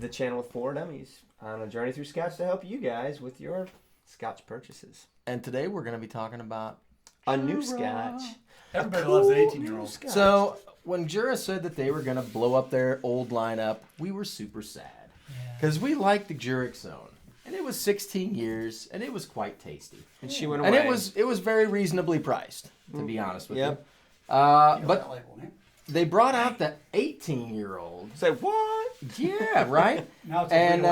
the channel with 4 dummies on a journey through Scotch to help you guys with your Scotch purchases. And today we're going to be talking about a new Scotch. Everybody loves an 18-year-old. So when Jura said that they were going to blow up their old lineup, we were super sad. Because we liked the Jurek Zone. And it was 16 years, and it was quite tasty. And she went away. And it was very reasonably priced, to be honest with you. But they brought out the 18-year-old. Say, what? Yeah, right? Now it's and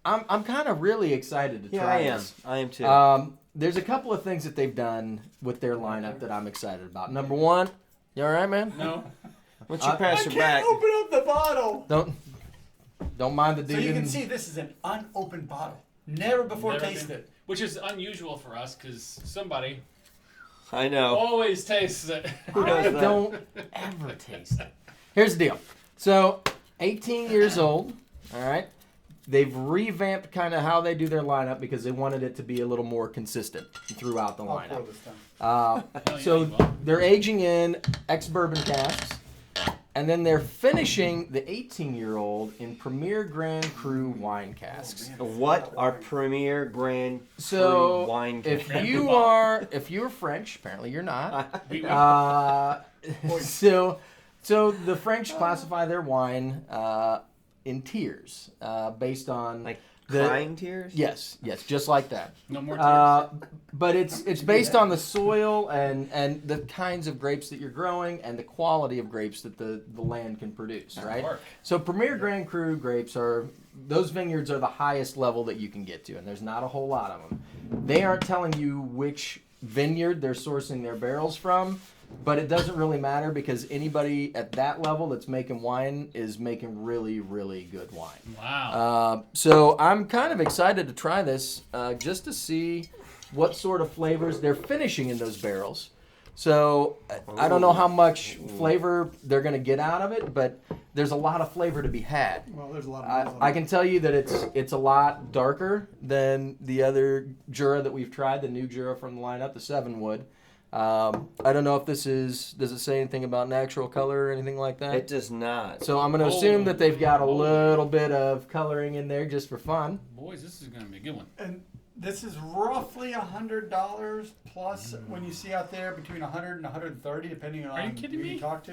I'm kind of really excited to try this. I am too. There's a couple of things that they've done with their lineup that I'm excited about. Number one, you all right, man? No. Once you pass your back. I can't open up the bottle. Don't mind the dude. So you can see this is an unopened bottle. Never before tasted. Which is unusual for us because somebody I know. always tastes it. I don't ever taste it. Here's the deal. So, 18 years old, all right? They've revamped kind of how they do their lineup because they wanted it to be a little more consistent throughout the lineup. So they're aging in ex-bourbon casks, and then they're finishing the 18-year-old in Premier Grand Cru wine casks. What are Premier Grand Cru So wine if casks? you're French, apparently you're not. So the French classify their wine in tiers based on Like crying tears? Yes, just like that. No more tears. But it's based on the soil and the kinds of grapes that you're growing and the quality of grapes that the land can produce, right? So Premier Grand Cru grapes those vineyards are the highest level that you can get to, and there's not a whole lot of them. They aren't telling you which vineyard they're sourcing their barrels from, but it doesn't really matter because anybody at that level that's making wine is making really, really good wine. Wow. So I'm kind of excited to try this just to see what sort of flavors they're finishing in those barrels. So I don't know how much flavor they're going to get out of it, but there's a lot of flavor to be had. Well, there's a lot of I can tell you that it's a lot darker than the other Jura that we've tried, the new Jura from the lineup, the 7-wood. I don't know if does it say anything about natural color or anything like that? It does not. So I'm going to assume that they've got a little bit of coloring in there just for fun. Boys, this is going to be a good one. And this is roughly $100 plus when you see out there between $100 and $130 depending on you kidding who me? you talk to.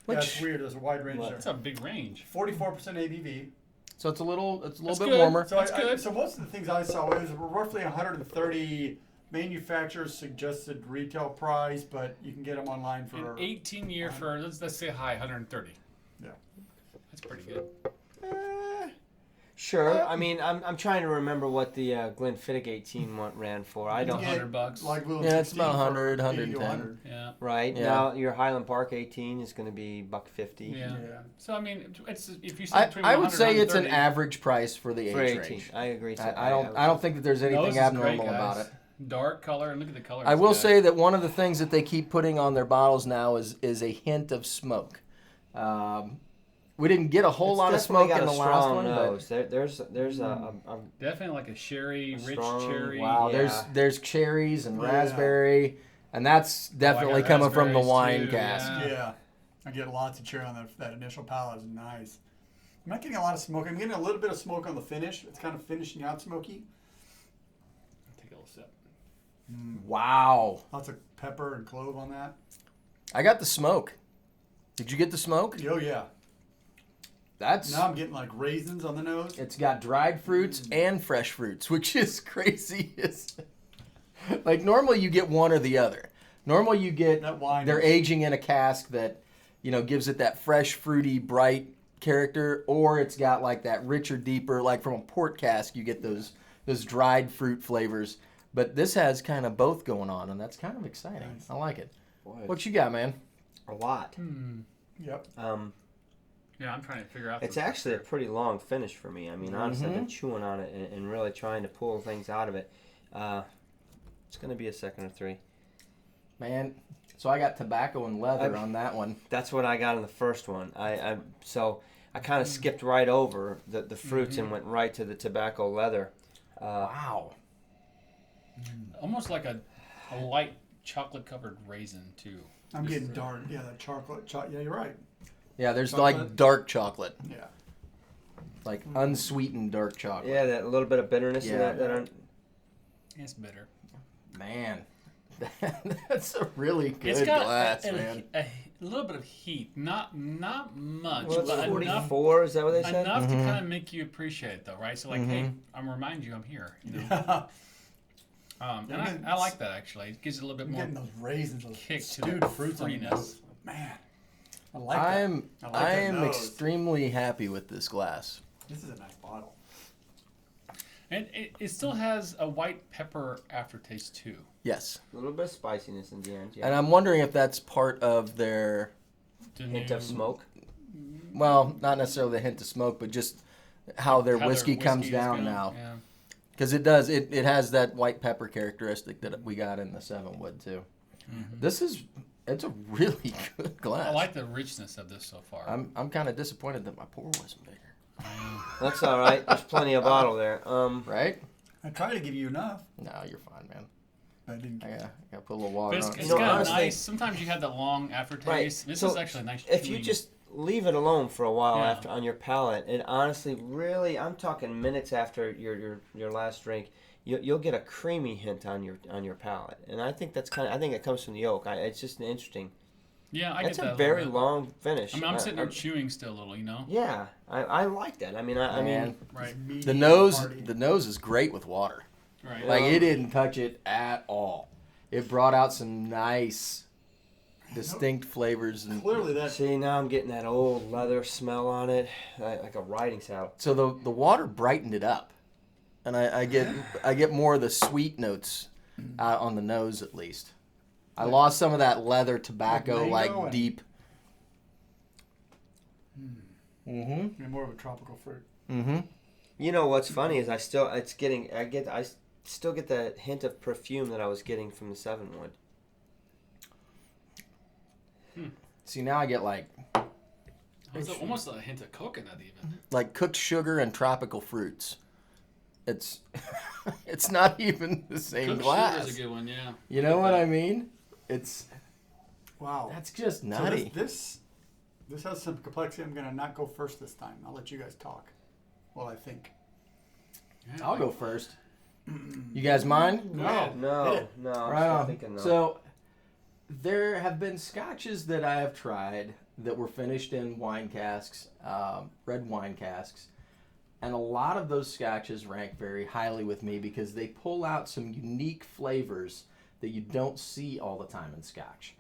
Which- That's weird. There's a wide range That's there. a big range. 44% ABV. So it's a little bit good. warmer. So That's good. So most of the things I saw was roughly 130 manufacturer's suggested retail price, but you can get them online for An 18-year for, let's say high, 130. Yeah. That's pretty good. Sure. I mean, I'm trying to remember what the Glenfiddich 18 ran for. I don't. get $100. Like little Yeah, it's 16 about for 100, 80 to 110. 100. Yeah. Right Yeah. now, your Highland Park 18 is going to be $150 Yeah. Yeah. So I mean, it's if you say between I would 100 say and it's an 130, average price for the for age 18. range. I agree. I don't think that there's No, anything this is great, abnormal about guys. it. Dark color, and look at the color. I it's will got. say that one of the things that they keep putting on their bottles now is a hint of smoke. We didn't get a whole lot of smoke in the last one, nose. There's a Definitely like a sherry, rich strong- cherry. wow, Yeah. there's cherries and Yeah. raspberry, and that's definitely got coming from the raspberries wine too, cask. yeah. Yeah. I get lots of cherry on that initial palate. Is nice. I'm not getting a lot of smoke. I'm getting a little bit of smoke on the finish. It's kind of finishing out smoky. Take a little sip. Wow, Lots of pepper and clove on that. I got the smoke. Did you get the smoke? Oh, yeah. That's Now I'm getting like raisins on the nose. it's got dried fruits and fresh fruits, which is crazy. Like normally you get one or the other. Normally you get That wine they're is- aging in a cask that gives it that fresh, fruity, bright character, or it's got like that richer, deeper, like from a port cask you get those dried fruit flavors. But this has kind of both going on, and that's kind of exciting. Nice. I like it. boy, What you got, man? a lot. Yep. Yeah, I'm trying to figure out. It's actually a pretty long finish for me. I mean, honestly, I've been chewing on it and really trying to pull things out of it. It's going to be a second or three. Man, so I got tobacco and leather on that one. That's what I got in the first one. So I kind of skipped right over the fruits and went right to the tobacco leather. Wow. almost like a light chocolate covered raisin too. I'm Just getting dark. Yeah, that chocolate. Yeah, you're right. Yeah, there's Chocolate. like dark chocolate. Yeah. like unsweetened dark chocolate. Yeah, that little bit of bitterness in Yeah. that. It's bitter. Man, that's a really good It's got glass, a man. little bit of heat, not much, Well, it's but enough 44. Is that what they said? enough to kind of make you appreciate it, though, right? So, like, hey, I'm remind you I'm here. You know? And I like that actually. It gives it a little bit I'm more getting those raisins, those kick to stewed the fruits on the fruitiness. nose. Man, I like I that. am I like I that am nose. extremely happy with this glass. This is a nice bottle. And it still has a white pepper aftertaste too. Yes, A little bit of spiciness in the end. Yeah. and I'm wondering if that's part of their, The Hint new- of smoke. well, not necessarily the hint of smoke, but just how their how their whiskey comes is down going. now. Yeah. Because it does, it has that white pepper characteristic that we got in the 7-Wood too. It's a really good glass. I like the richness of this so far. I'm kind of disappointed that my pour wasn't bigger. That's all right. There's plenty of bottle there. Right? I tried to give you enough, No, you're fine, man. but I didn't. I gotta put a little water But on it. it's No, got honestly- a nice. Sometimes you have that long aftertaste. Right. This So, is actually a nice. If you chewing- just leave it alone for a while Yeah. after on your palate, and honestly, really, I'm talking minutes after your last drink, you'll get a creamy hint on your palate, and I think that's I think it comes from the oak. It's just interesting. yeah, I It's get that a a very little bit. long finish. I mean, I'm sitting there chewing still a little, you know. Yeah, I like that. I mean, I Man. mean, Right. The nose is great with water. Right. Like it didn't touch it at all. It brought out some nice, distinct flavors, and Clearly, that's see now I'm getting that old leather smell on it, like a riding saddle. so the water brightened it up, and I get more of the sweet notes out on the nose at least. I lost some of that leather tobacco, Like mango and- deep. more of a tropical fruit. You know what's funny is I still get the hint of perfume that I was getting from the 7-Wood. See, now I get like It's almost a hint of coconut, even. cooked sugar and tropical fruits. It's it's not even the same Cooked glass. sugar is a good one, yeah. You know what I mean? It's Wow. that's just So nutty. this has some complexity. I'm gonna not go first this time. I'll let you guys talk. Well, I think. Yeah, I'll go first. You guys mind? No. No, I'm Right still on. thinking no. So there have been scotches that I have tried that were finished in wine casks, red wine casks, and a lot of those scotches rank very highly with me because they pull out some unique flavors that you don't see all the time in scotch.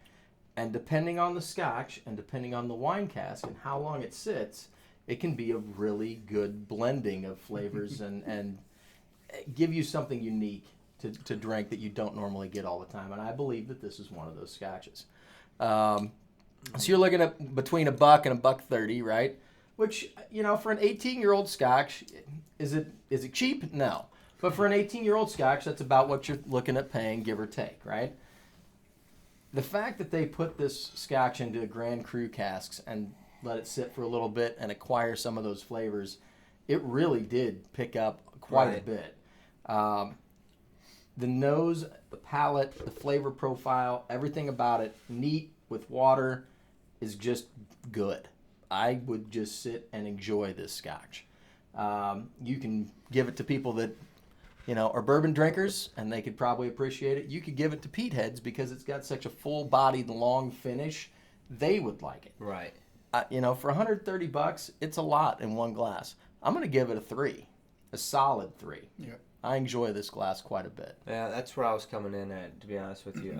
And depending on the scotch and depending on the wine cask and how long it sits, it can be a really good blending of flavors and give you something unique to drink that you don't normally get all the time. And I believe that this is one of those scotches. So you're looking at between $1 and $1.30, right? Which, you know, for an 18-year-old scotch, is it cheap? No. But for an 18-year-old scotch, that's about what you're looking at paying, give or take, right? The fact that they put this scotch into Grand Cru casks and let it sit for a little bit and acquire some of those flavors, it really did pick up quite a Right. bit. The nose, the palate, the flavor profile, everything about it, neat with water, is just good. I would just sit and enjoy this scotch. You can give it to people that, you know, are bourbon drinkers, and they could probably appreciate it. You could give it to Pete heads because it's got such a full-bodied, long finish. They would like it. Right. You know, for $130, it's a lot in one glass. I'm going to give it a 3, a solid 3. Yeah. I enjoy this glass quite a bit. Yeah, that's where I was coming in at, to be honest with you.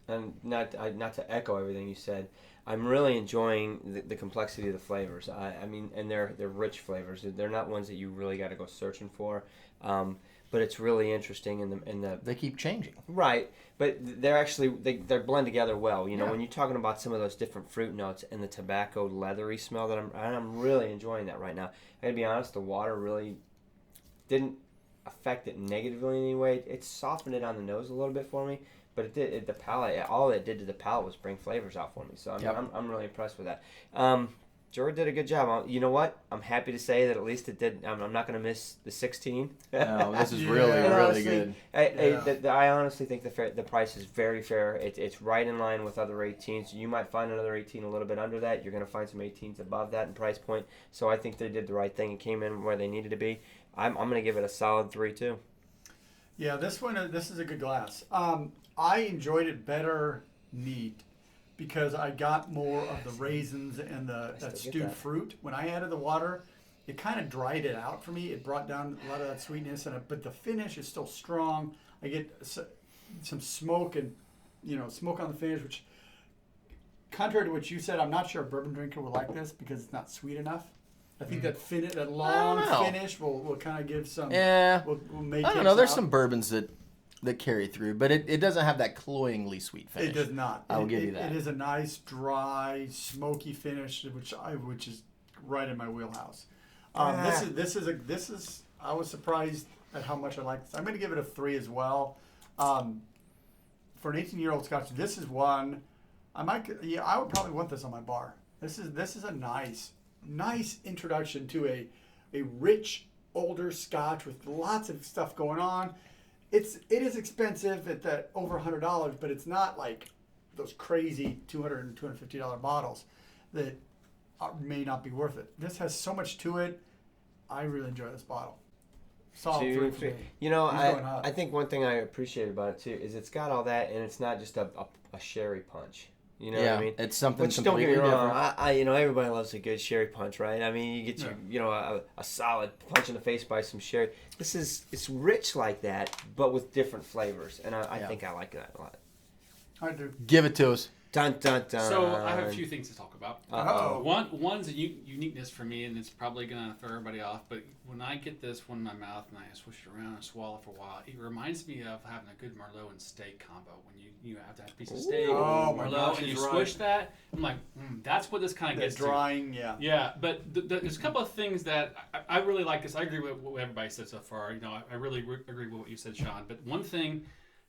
And not to echo everything you said, I'm really enjoying the complexity of the flavors. I mean, and they're rich flavors. They're not ones that you really got to go searching for. But it's really interesting in the They keep changing. right. But they're actually they're blend together well. You know, Yeah. when you're talking about some of those different fruit notes and the tobacco leathery smell that I'm really enjoying that right now. I gotta be honest, the water really didn't affect it negatively in any way. It softened it on the nose a little bit for me, but it did the palate. All it did to the palate was bring flavors out for me. So I mean, Yep. I'm really impressed with that. Jura did a good job. You know what? I'm happy to say that at least it did. I'm not going to miss the 16. No, this is really good. I honestly think the price is very fair. It's right in line with other 18s. You might find another 18 a little bit under that. You're going to find some 18s above that in price point. So I think they did the right thing and came in where they needed to be. I'm going to give it a solid 3 too. Yeah, this is a good glass. I enjoyed it better neat because I got more of the raisins and that stewed fruit. When I added the water, it kind of dried it out for me. It brought down a lot of that sweetness, but the finish is still strong. I get some smoke and smoke on the finish, which, contrary to what you said, I'm not sure a bourbon drinker would like this because it's not sweet enough. I think that long finish will kind of give some. Yeah. Will make I don't know. There's some bourbons that carry through, but it doesn't have that cloyingly sweet finish. It does not. I will give you that. It is a nice, dry, smoky finish, which is right in my wheelhouse. This is. I was surprised at how much I like this. I'm going to give it a 3 as well. For an 18-year-old Scotch, this is one. I would probably want this on my bar. This is a nice introduction to a rich, older Scotch with lots of stuff going on. It is expensive at that over $100, but it's not like those crazy $200 and $250 bottles that may not be worth it. This has so much to it. I really enjoy this bottle. Solid 3. I think one thing I appreciate about it too is it's got all that, and it's not just a sherry punch. You know what I mean? It's something Which, don't get me completely wrong, different. everybody loves a good sherry punch, right? I mean, you get a solid punch in the face by some sherry. It's rich like that, but with different flavors, and I think I like that a lot. I do. Give it to us. Dun dun dun. So I have a few things to talk about. Uh-oh. One's a uniqueness for me, and it's probably gonna throw everybody off. But when I get this one in my mouth and I swish it around and swallow for a while, it reminds me of having a good Merlot and steak combo. When you have to have a piece of steak, Merlot, and you swish that. I'm like, that's what this kind of gets drying, to. Yeah, but there's a couple of things that I really like. This I agree with what everybody said so far. I really agree with what you said, Sean. But one thing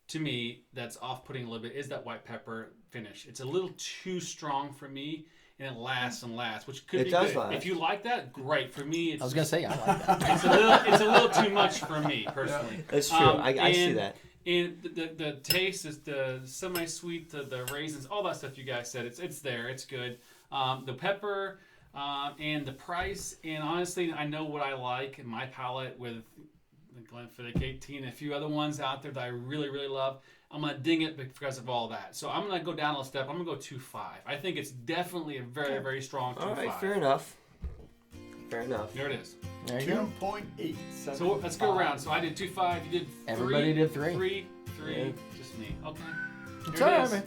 to me that's off-putting a little bit is that white pepper finish. It's a little too strong for me, and it lasts and lasts, which could be good. Last. If you like that, great. For me, I was gonna say I like that. it's a little too much for me personally. That's true. I see that. And the taste is the semi-sweet, the raisins, all that stuff you guys said. It's there. It's good. The pepper and the price, and honestly, I know what I like in my palate with the Glenfiddich 18 and a few other ones out there that I really, really love. I'm going to ding it because of all that. So I'm going to go down a little step. I'm going to go 2.5. I think it's definitely a very, very strong 2.5. All right, fair enough. There it is. There you go. 2.8. So let's go around. So I did 2.5. You did 3. Everybody did 3. 3. Yeah. Just me. Okay. It's all right, man.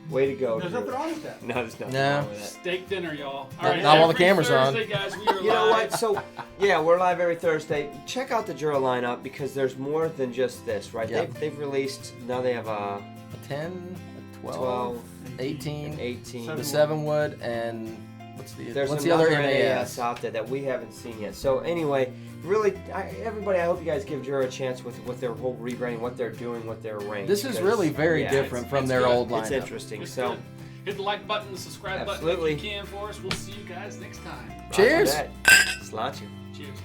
Way to go. There's nothing wrong with that. No, there's nothing No. wrong with that. Steak dinner, y'all. Not right, while the every camera's on. Thursday, guys, we are You know live. what? So, yeah, we're live every Thursday. Check out the Jura lineup because there's more than just this, right? Yep. They've released, now they have A 10, a 12, 18, 18. the 7 wood, and There's what's the other another NAS? out there that we haven't seen yet. So anyway, really, everybody, I hope you guys give Jura a chance with their whole rebranding, what they're doing, what they're ranking. This is really very different from their good. old lineup. It's interesting. It's So good. Hit the like button, the subscribe Absolutely. button if you can for us. We'll see you guys next time. Cheers. Sláinte. Cheers.